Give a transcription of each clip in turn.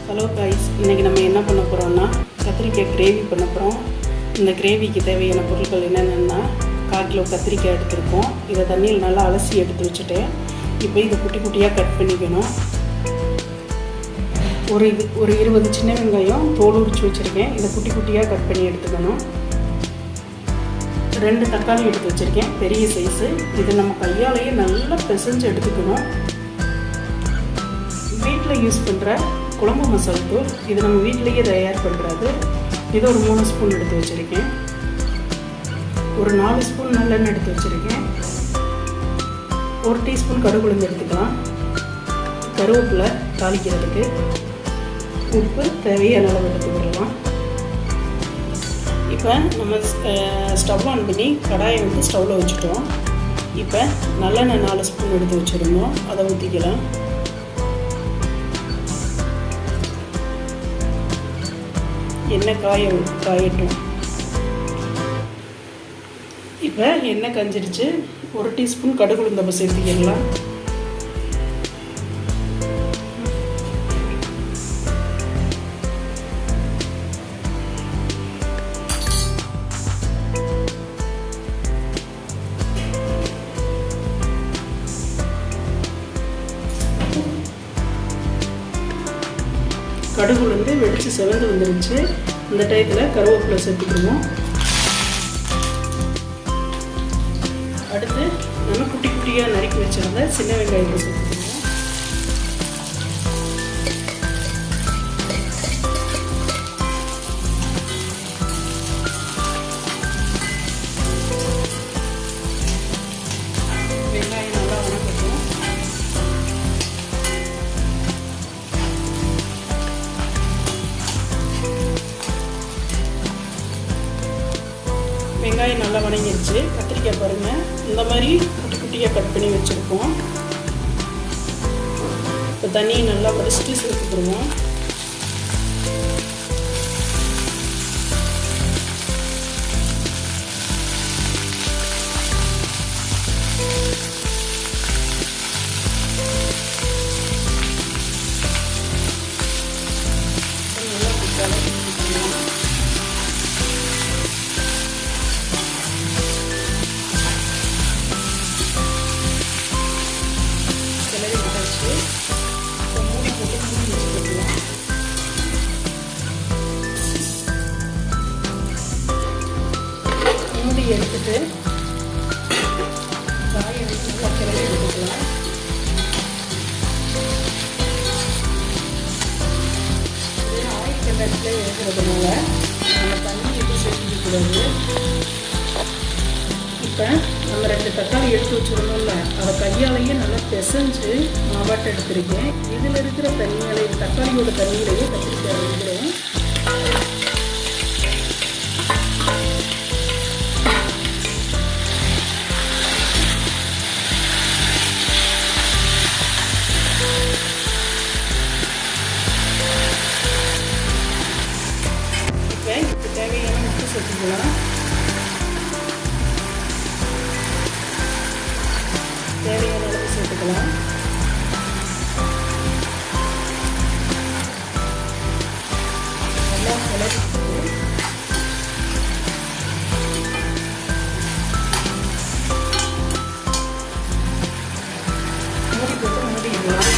Hello guys, இன்றைக்கி நம்ம என்ன பண்ண போகிறோம்னா கத்திரிக்காய் கிரேவி பண்ண போகிறோம். இந்த கிரேவிக்கு தேவையான பொருட்கள் என்னென்னா 1/4 கிலோ கத்திரிக்காய் எடுத்துருக்கோம். இதை தண்ணியில் நல்லா அலசி எடுத்து வச்சுட்டேன். இப்போ இதை குட்டி குட்டியாக கட் பண்ணிக்கணும். ஒரு 20 சின்ன வெங்காயம் தோல் உரித்து வச்சுருக்கேன். இதை குட்டி குட்டியாக கட் பண்ணி எடுத்துக்கணும். 2 தக்காளி எடுத்து வச்சுருக்கேன், பெரிய சைஸு. இதை நம்ம கையாலேயே நல்லா பிசைஞ்சு எடுத்துக்கணும். வீட்டில் யூஸ் பண்ணுற குழம்பு மசாலா தூள், இது நம்ம வீட்டிலேயே தயார் பண்ணுறது. இது ஒரு 3 ஸ்பூன் எடுத்து வச்சுருக்கேன். ஒரு 4 ஸ்பூன் நல்லெண்ணெய் எடுத்து வச்சுருக்கேன். 1 டீஸ்பூன் கடுகுளுந்து எடுத்துக்கலாம். கருவேப்பிலை தாளிக்கிறதுக்கு, உப்பு தேவையான அளவு எடுத்துக்கிடலாம். இப்போ நம்ம ஸ்டவ் ஆன் பண்ணி கடாயை வந்து ஸ்டவ்வில் வச்சுட்டோம். இப்போ நல்லெண்ணெய் 4 ஸ்பூன் எடுத்து வச்சுருந்தோம், அதை ஊற்றிக்கலாம். எண்ணெய் காயட்டும். இப்போ எண்ணெய் காஞ்சிருச்சு. 1 டீஸ்பூன் கடுகு உளுந்தம்பருப்பு சேர்த்துக்கலாம். கடுகு உளுந்து வெடித்து செவந்து வந்துருச்சு. இந்த டயத்தில் கருவேப்பிலை சேர்த்துக்கிடுவோம். அடுத்து நம்ம குட்டி குட்டியாக நறுக்கி வச்சிருந்த சின்ன வெங்காயத்தை சேர்த்துக்கிடுவோம். வெங்காயம் நல்லா வணக்கட்டும். வெங்காயம் நல்லா வணங்கிடுச்சு. கத்திரிக்காய் பாருங்கள், இந்த மாதிரி குட்டி குட்டியாக கட் பண்ணி வச்சுருக்கோம். இப்போ தண்ணியை நல்லா வடிச்சிட்டு சேர்த்துக்கிடுவோம். மூடி எடுத்துட்டு காயை வந்து நல்லா கிளறி எடுத்துக்கலாம். இது ஆயில் கண்டத்தில் இருக்கிறதுனால நம்ம தண்ணி எதுவும் சேர்த்துக்கூடாது. இப்போ நம்ம 2 தக்காளி எடுத்து வச்சுருந்தோம்ல, அதை கையாலேயே நல்லா பிசைஞ்சு மாவாட்டை எடுத்துருக்கேன். இதில் இருக்கிற தண்ணியாலே, தக்காளியோட தண்ணியிலேயே கத்திரிக்காய் வந்துடும். இப்போ இதுக்கு தேவையான உப்பு சேர்த்துக்கலாம். தேவையான அளவு சேர்த்துக்கலாம். நல்லா கிளறிட்டு மூடி போட்டு மூடிடலாம்.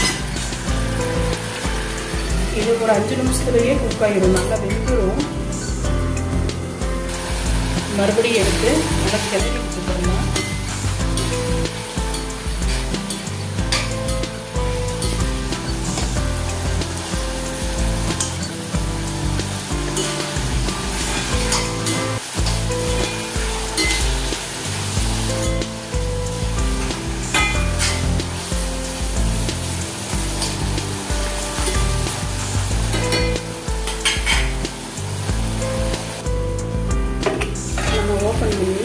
இது ஒரு 5 நிமிஷத்துலேயே குக் ஆகிடும், நல்லா வெந்துடும். மறுபடியும் எடுத்து நல்லா கிளறி வச்சுக்கலாம். ஓப்பன் பண்ணி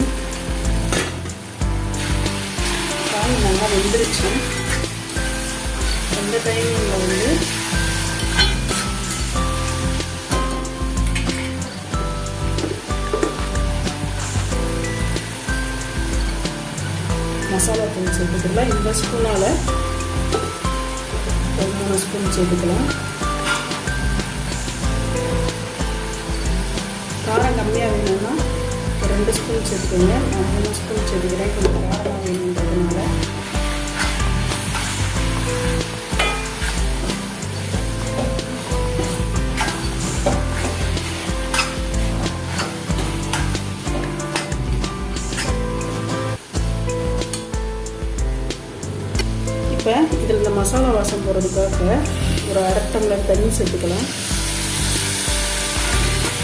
காய் நல்லா வெந்துருச்சு. இந்த டைமிங்கில் வந்து மசாலா தூள் சேர்த்துக்கலாம். இந்த ஸ்பூனால் ஒரு 3 ஸ்பூன் சேர்த்துக்கலாம். காரம் கம்மியாக வேணும்னா 2 ஸ்பூன் சேர்த்துக்கோங்க. நான் 3 ஸ்பூன் சேர்த்துக்கிறேன், கொஞ்சம் காரமாக வேணுன்றதுனால. இப்போ இதில் இந்த மசாலா வாசம் போகிறதுக்காக ஒரு 1/2 டம்ளர் தண்ணி சேர்த்துக்கலாம்.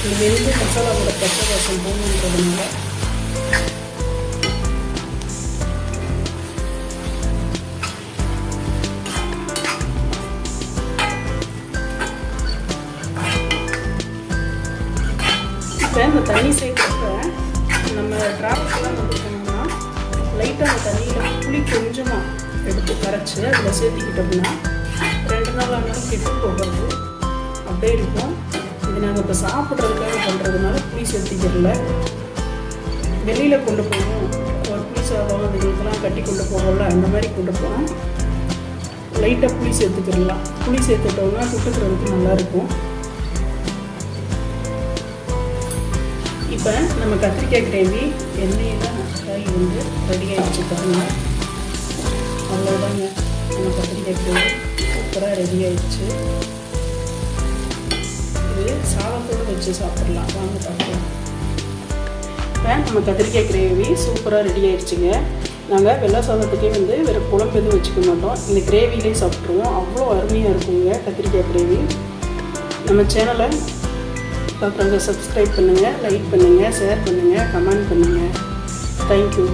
இந்த வெந்து மசாலாவோட பச்சை வாசம் போகணுன்றதுனால. இப்போ இந்த தண்ணி சேர்க்குறப்ப நம்ம ட்ராவல்ஸ்லாம் வந்து போனோம்னா லைட்டாக அந்த தண்ணியில் புளி கொஞ்சமாக எடுத்து கரைச்சி அதில் சேர்த்திக்கிட்டோம்னா 2 நாள் ஆனாலும் கெட்டு போகிறது அப்படியே இருக்கும். இது நாங்கள் இப்போ சாப்பிட்றதுக்காக பண்ணுறதுனால புளி சேர்த்திக்கிறல. வெளியில் கொண்டு போகணும், ஒரு புளி சாதம் அதுங்களுக்கெல்லாம் கட்டி கொண்டு போகல, அந்த மாதிரி கொண்டு போனால் லைட்டாக புளி சேர்த்துக்கிடலாம். புளி சேர்த்துட்டோம்னா தொட்டுக்கிறதுக்கு நல்லாயிருக்கும். இப்போ நம்ம கத்திரிக்காய் கிரேவி எண்ணெயில் காய் வந்து ரெடி ஆகிடுச்சு பாருங்க. அவ்வளோதாங்க, நம்ம கத்திரிக்காய் கிரேவி சூப்பராக ரெடி ஆகிடுச்சு. இது சாதத்தோடு வச்சு சாப்பிட்லாம், வாங்க பார்க்கலாம். இப்போ நம்ம கத்திரிக்காய் கிரேவி சூப்பராக ரெடி ஆகிடுச்சுங்க. நாங்கள் வெள்ளை சாதத்துக்கே வந்து வேறு குழம்பு எதுவும் வச்சுக்க மாட்டோம், இந்த கிரேவிலே சாப்பிட்ருவோம். அவ்வளோ அருமையாக இருக்குங்க கத்திரிக்காய் கிரேவி. நம்ம சேனலை பார்க்குறவங்க சப்ஸ்கிரைப் பண்ணுங்கள், லைக் பண்ணுங்கள், ஷேர் பண்ணுங்கள், கமெண்ட் பண்ணுங்கள். தேங்க்யூ.